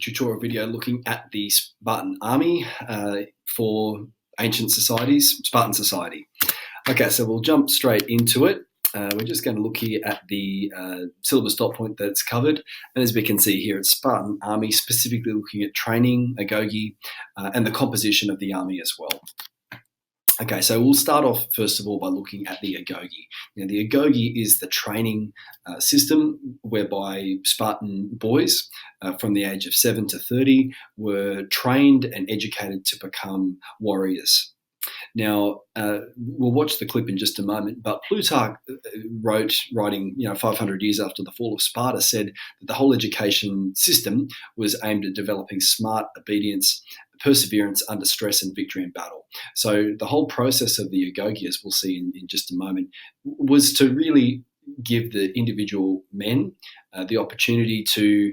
tutorial video looking at the Spartan army for ancient societies, Spartan society. Okay, so we'll jump straight into it. We're just going to look here at the syllabus dot point that's covered. And as we can see here, it's Spartan army, specifically looking at training, Agoge, and the composition of the army as well. Okay, so we'll start off first of all by looking at the Agoge. Now, the Agoge is the training system whereby Spartan boys from the age of 7 to 30 were trained and educated to become warriors. Now, we'll watch the clip in just a moment, but Plutarch writing 500 years after the fall of Sparta, said that the whole education system was aimed at developing smart obedience, perseverance under stress, and victory in battle. So the whole process of the Agoge, as we'll see in just a moment, was to really give the individual men the opportunity to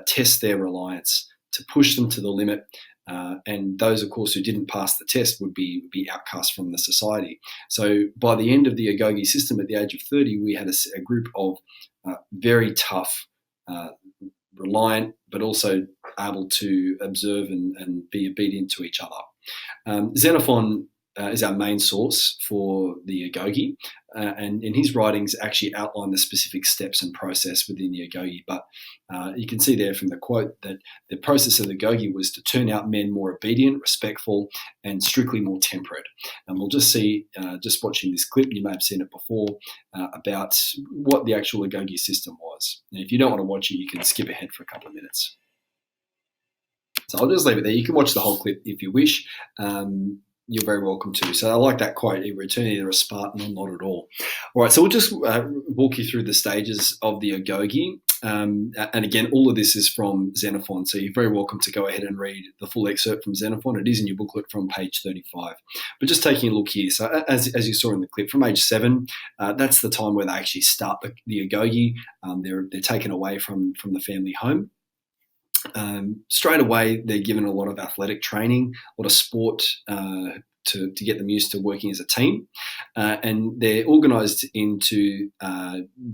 test their reliance, to push them to the limit. And those, of course, who didn't pass the test would be outcast from the society. So by the end of the Agoge system, at the age of 30, we had a group of very tough, reliant, but also able to observe and be obedient to each other. Xenophon is our main source for the Agoge, and in his writings actually outline the specific steps and process within the Agoge. But you can see there from the quote that the process of the Agoge was to turn out men more obedient, respectful, and strictly more temperate. And we'll just see, just watching this clip, you may have seen it before, about what the actual Agoge system was. And if you don't want to watch it, you can skip ahead for a couple of minutes. So I'll just leave it there. You can watch the whole clip if you wish. You're very welcome to. So I like that quote, you return either a Spartan or not at all. All right, so we'll just walk you through the stages of the Agoge. And again, all of this is from Xenophon, so you're very welcome to go ahead and read the full excerpt from Xenophon. It is in your booklet from page 35. But just taking a look here, so as you saw in the clip, from age 7, that's the time where they actually start the Agoge. They're taken away from the family home. Straight away, they're given a lot of athletic training, a lot of sport to get them used to working as a team. And they're organised into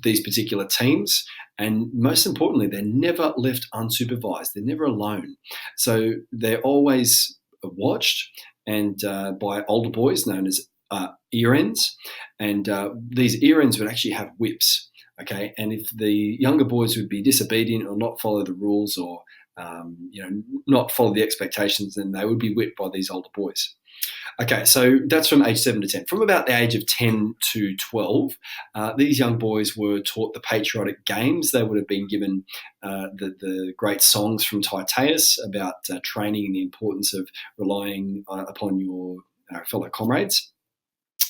these particular teams. And most importantly, they're never left unsupervised. They're never alone. So they're always watched and by older boys known as ear ends. And these ear ends would actually have whips. Okay, and if the younger boys would be disobedient or not follow the rules or not follow the expectations, then they would be whipped by these older boys. Okay, so that's from age 7 to 10. From about the age of 10 to 12, these young boys were taught the patriotic games. They would have been given the great songs from Tyrtaeus about training and the importance of relying upon your fellow comrades.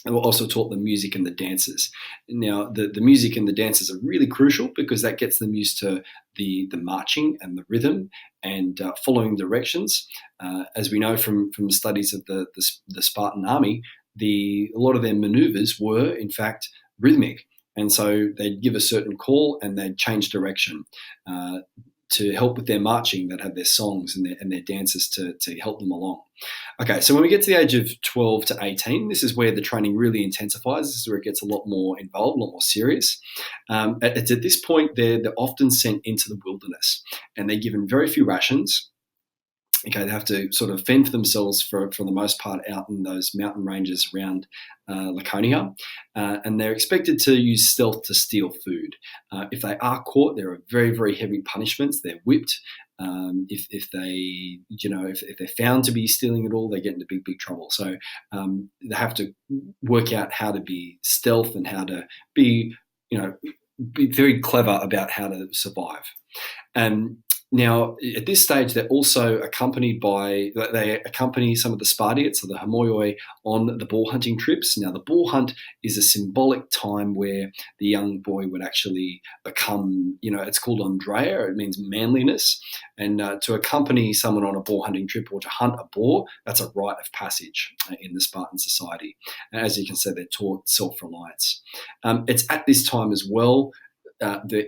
And we're also taught the music and the dances. Now, the music and the dances are really crucial because that gets them used to the marching and the rhythm and following directions. As we know from studies of the Spartan army, a lot of their maneuvers were, in fact, rhythmic. And so they'd give a certain call and they'd change direction. To help with their marching, they'd have their songs and their dances to help them along. Okay, so when we get to the age of 12 to 18, this is where the training really intensifies. This is where it gets a lot more involved, a lot more serious. It's at this point they're often sent into the wilderness and they're given very few rations. Okay, they have to sort of fend for themselves for the most part out in those mountain ranges around Laconia, and they're expected to use stealth to steal food. If they are caught, there are very, very heavy punishments. They're whipped. If they're found to be stealing at all, they get into big, big trouble. So they have to work out how to be stealth and how to be very clever about how to survive. Now, at this stage, they're also accompany some of the Spartiates, or the Homoioi, on the boar hunting trips. Now, the boar hunt is a symbolic time where the young boy would actually become, it's called Andrea, it means manliness. And to accompany someone on a boar hunting trip or to hunt a boar, that's a rite of passage in the Spartan society. And as you can see, they're taught self-reliance. It's at this time as well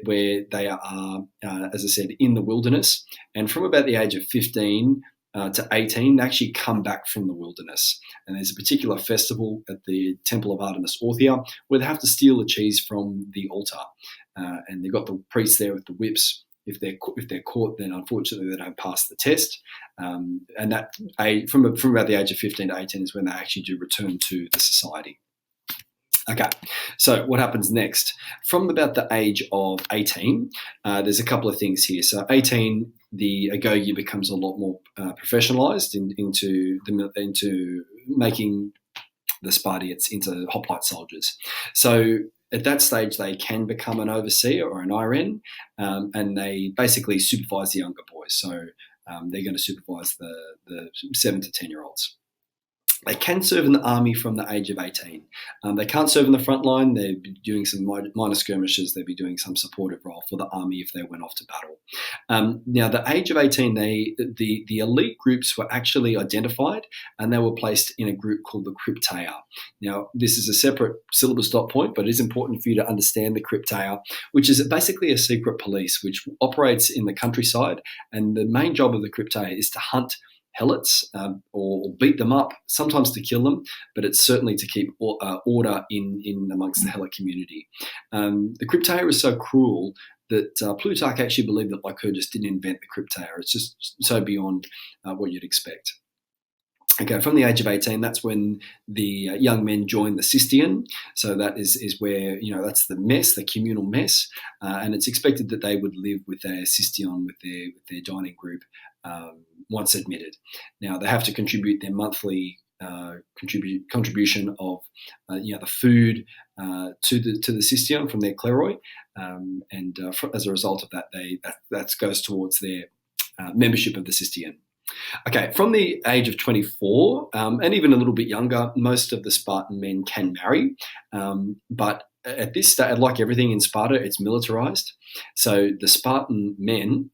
where they are, as I said, in the wilderness. And from about the age of 15 to 18, they actually come back from the wilderness. And there's a particular festival at the Temple of Artemis Orthia where they have to steal the cheese from the altar. And they've got the priests there with the whips If they're caught, then unfortunately they don't pass the test, and that from about the age of 15 to 18 is when they actually do return to the society. Okay, so what happens next? From about the age of 18, there's a couple of things here. So 18, the Agoge becomes a lot more professionalised into making the Spartiates into hoplite soldiers. So at that stage, they can become an overseer or an IRN, and they basically supervise the younger boys. So they're going to supervise the 7 to 10-year-olds. They can serve in the army from the age of 18. They can't serve in the front line. They'd be doing some minor skirmishes. They'd be doing some supportive role for the army if they went off to battle. Now, the age of 18, the elite groups were actually identified, and they were placed in a group called the Crypteia. Now, this is a separate syllabus dot point, but it is important for you to understand the Crypteia, which is basically a secret police which operates in the countryside, and the main job of the Crypteia is to hunt helots or beat them up, sometimes to kill them, but it's certainly to keep order in amongst the helot community. The Crypteia is so cruel that Plutarch actually believed that Lycurgus didn't invent the Crypteia. It's just so beyond what you'd expect. Okay, from the age of 18, that's when the young men join the Cistian. So that is where, that's the mess, the communal mess. And it's expected that they would live with their Cistion, with their dining group, once admitted. Now, they have to contribute their monthly contribution of the food to the Cistion from their cleroi. As a result of that, that goes towards their membership of the Cistian. Okay, from the age of 24, and even a little bit younger, most of the Spartan men can marry, but at this stage, like everything in Sparta, it's militarized. So the Spartan men,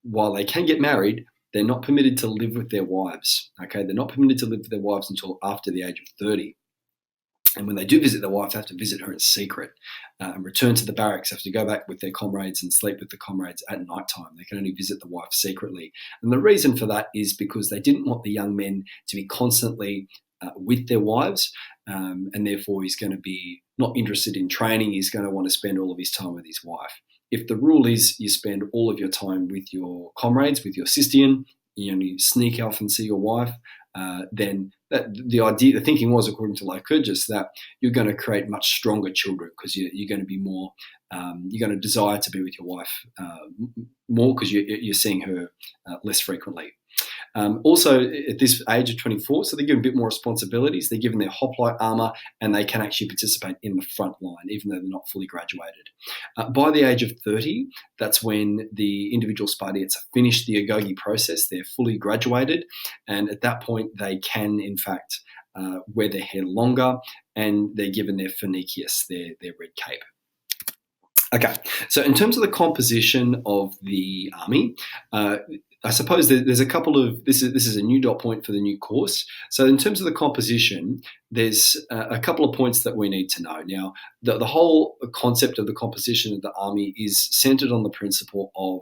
while they can get married, they're not permitted to live with their wives. Okay, they're not permitted to live with their wives until after the age of 30. And when they do visit their wife, they have to visit her in secret and return to the barracks. They have to go back with their comrades and sleep with the comrades at night time. They can only visit the wife secretly. And the reason for that is because they didn't want the young men to be constantly with their wives, and therefore he's going to be not interested in training. He's going to want to spend all of his time with his wife. If the rule is you spend all of your time with your comrades, with your Cistian, you sneak off and see your wife, then the thinking was, according to Lycurgus, that you're going to create much stronger children because you're going to be more, you're going to desire to be with your wife more because you're seeing her less frequently. Also, at this age of 24, so they're given a bit more responsibilities. They're given their hoplite armour, and they can actually participate in the front line, even though they're not fully graduated. By the age of 30, that's when the individual Spartiates have finished the Agoge process. They're fully graduated, and at that point, they can, in fact, wear their hair longer, and they're given their phoenicius, their red cape. Okay, so in terms of the composition of the army, I suppose there's a couple of, this is a new dot point for the new course. So in terms of the composition, there's a couple of points that we need to know. Now, the whole concept of the composition of the army is centered on the principle of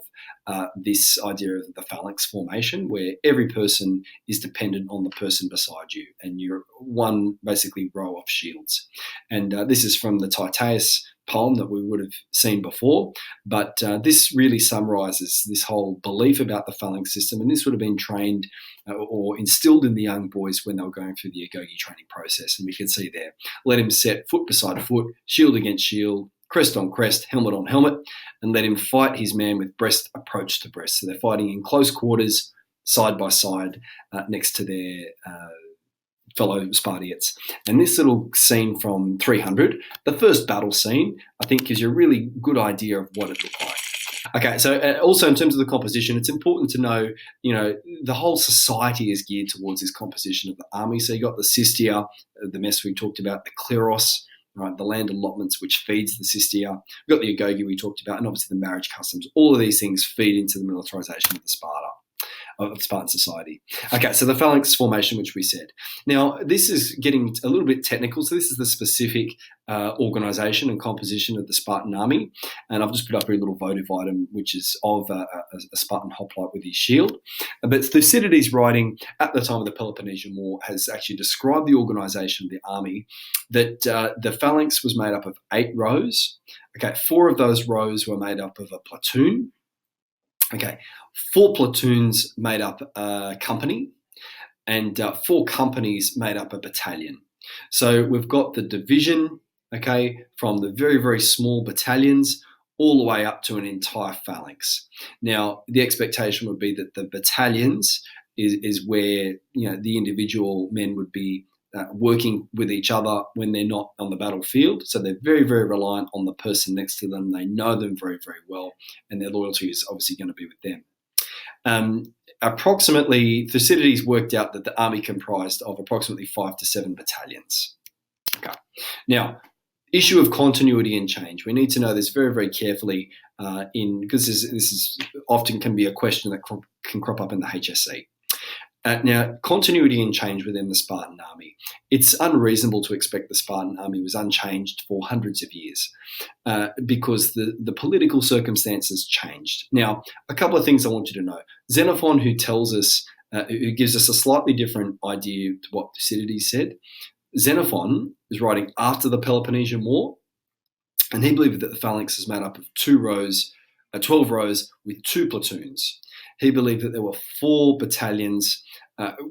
this idea of the phalanx formation, where every person is dependent on the person beside you, and you're one basically row of shields. And this is from the Titius poem that we would have seen before, but this really summarizes this whole belief about the phalanx system, and this would have been trained or instilled in the young boys when they were going through the Agoge training process. And we can see there, let him set foot beside foot, shield against shield, crest on crest, helmet on helmet, and let him fight his man with breast approach to breast. So they're fighting in close quarters, side by side, next to their fellow Spartiates. And this little scene from 300, the first battle scene, I think gives you a really good idea of what it looked like. Okay, so also in terms of the composition, it's important to know, the whole society is geared towards this composition of the army. So you got the Cistia, the mess we talked about, the Kleros, right, the land allotments which feeds the Cistia. We've got the Agoge we talked about, and obviously the marriage customs. All of these things feed into the militarization of the Spartan society. Okay, so the phalanx formation, which we said. Now, this is getting a little bit technical. So this is the specific organisation and composition of the Spartan army. And I've just put up a little votive item, which is of a Spartan hoplite with his shield. But Thucydides' writing at the time of the Peloponnesian War has actually described the organisation of the army, that the phalanx was made up of 8 rows. Okay, 4 of those rows were made up of a platoon, Okay, 4 platoons made up a company, and 4 companies made up a battalion. So we've got the division, okay, from the very, very small battalions all the way up to an entire phalanx. Now, the expectation would be that the battalions is where, you know, the individual men would be working with each other when they're not on the battlefield. So they're very, very reliant on the person next to them. They know them very, very well, and their loyalty is obviously going to be with them. Approximately, Thucydides worked out that the army comprised of approximately 5 to 7 battalions. Okay. Now, issue of continuity and change. We need to know this very, very carefully because this is often can be a question that can crop up in the HSC. Now, continuity and change within the Spartan army. It's unreasonable to expect the Spartan army was unchanged for hundreds of years because the political circumstances changed. Now, a couple of things I want you to know. Xenophon, who tells us, who gives us a slightly different idea to what Thucydides said, Xenophon is writing after the Peloponnesian War, and he believed that the phalanx is made up of 12 rows with 2 platoons. He believed that there were 4 battalions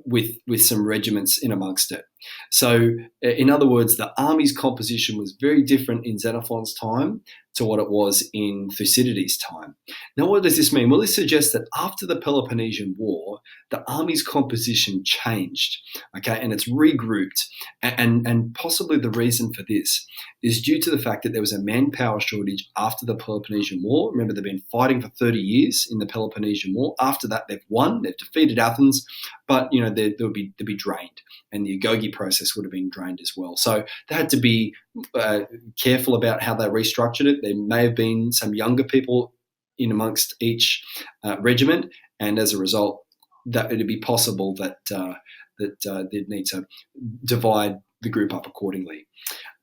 with some regiments in amongst it. So, in other words, the army's composition was very different in Xenophon's time to what it was in Thucydides' time. Now, what does this mean? Well, this suggests that after the Peloponnesian War, the army's composition changed, okay, and it's regrouped. And possibly the reason for this is due to the fact that there was a manpower shortage after the Peloponnesian War. Remember, they've been fighting for 30 years in the Peloponnesian War. After that, they've won, they've defeated Athens, but you know they'll be drained, and the Agoge process would have been drained as well. So they had to be careful about how they restructured it. There may have been some younger people in amongst each regiment, and as a result, that it'd be possible that they'd need to divide the group up accordingly.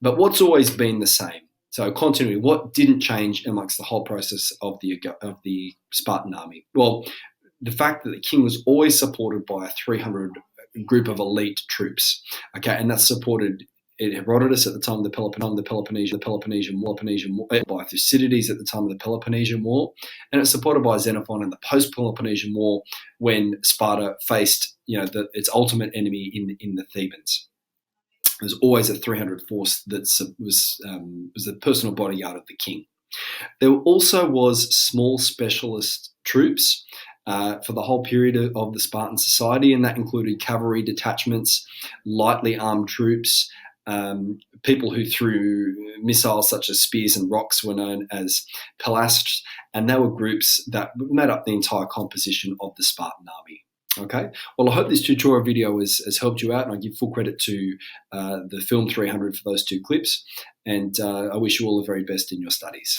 But what's always been the same? So continuity. What didn't change amongst the whole process of the Spartan army? Well, the fact that the king was always supported by a 300 group of elite troops, okay, and that's supported Herodotus at the time of the Peloponnesian War, by Thucydides at the time of the Peloponnesian War, and it's supported by Xenophon in the post-Peloponnesian War when Sparta faced, you know, its ultimate enemy in the Thebans. There's always a 300 force that was the personal bodyguard of the king. There also was small specialist troops for the whole period of the Spartan society, and that included cavalry detachments, lightly armed troops, people who threw missiles such as spears and rocks were known as pelastres, and they were groups that made up the entire composition of the Spartan army. Okay, well, I hope this tutorial video has helped you out, and I give full credit to the Film 300 for those 2 clips, and I wish you all the very best in your studies.